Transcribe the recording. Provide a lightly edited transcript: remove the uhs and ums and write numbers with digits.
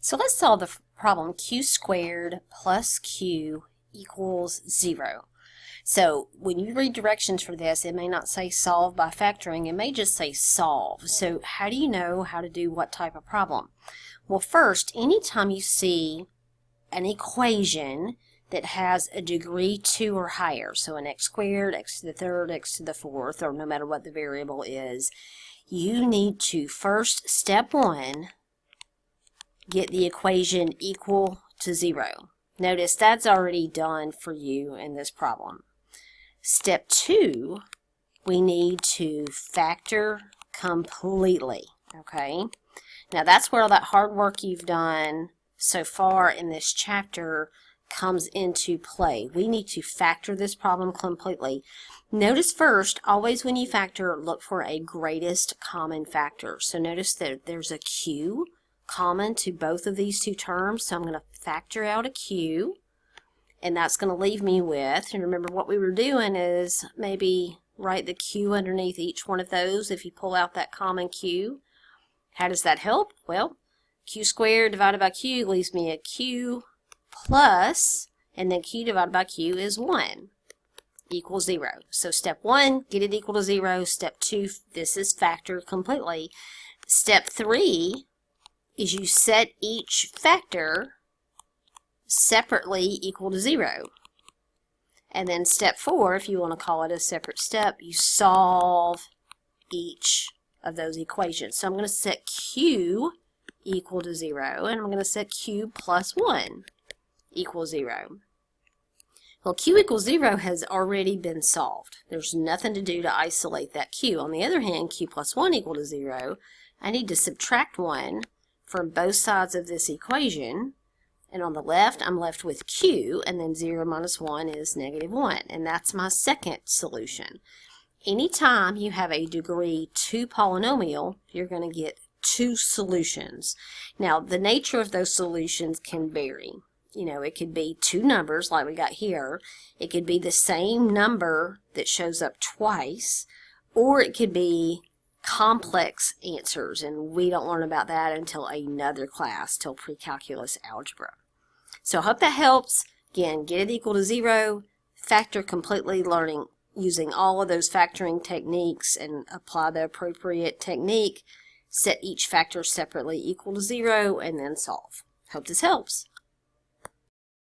So let's solve the problem q squared plus q equals 0. So when you read directions for this, it may not say solve by factoring, it may just say solve. So how do you know how to do what type of problem? Well, first, anytime you see an equation that has a degree 2 or higher, so an x squared, x to the third, x to the fourth, or no matter what the variable is, you need to first, step 1, get the equation equal to 0. Notice that's already done for you in this problem. Step 2, we need to factor completely, okay? Now that's where all that hard work you've done so far in this chapter comes into play. We need to factor this problem completely. Notice first, always when you factor, look for a greatest common factor. So notice that there's a q common to both of these two terms, so I'm going to factor out a q, and that's going to leave me with, and remember what we were doing is maybe write the q underneath each one of those if you pull out that common q. How does that help? Well, q squared divided by q leaves me a q plus, and then q divided by q is 1 equals 0. So step 1, get it equal to 0. Step 2, this is factored completely. Step 3 is you set each factor separately equal to 0. And then step 4, if you want to call it a separate step, you solve each of those equations. So I'm going to set q equal to 0, and I'm going to set q plus 1 equals 0. Well, q equals 0 has already been solved. There's nothing to do to isolate that q. On the other hand, q plus 1 equal to 0, I need to subtract 1 from both sides of this equation, and on the left I'm left with q, and then 0 minus 1 is negative 1, and that's my second solution. Anytime you have a degree 2 polynomial, you're going to get 2 solutions. Now the nature of those solutions can vary. You know, it could be 2 numbers like we got here, it could be the same number that shows up twice, or it could be complex answers, and we don't learn about that until another class, till pre-calculus algebra. So I hope that helps. Again, get it equal to 0, factor completely, learning using all of those factoring techniques and apply the appropriate technique, set each factor separately equal to 0, and then solve. Hope this helps.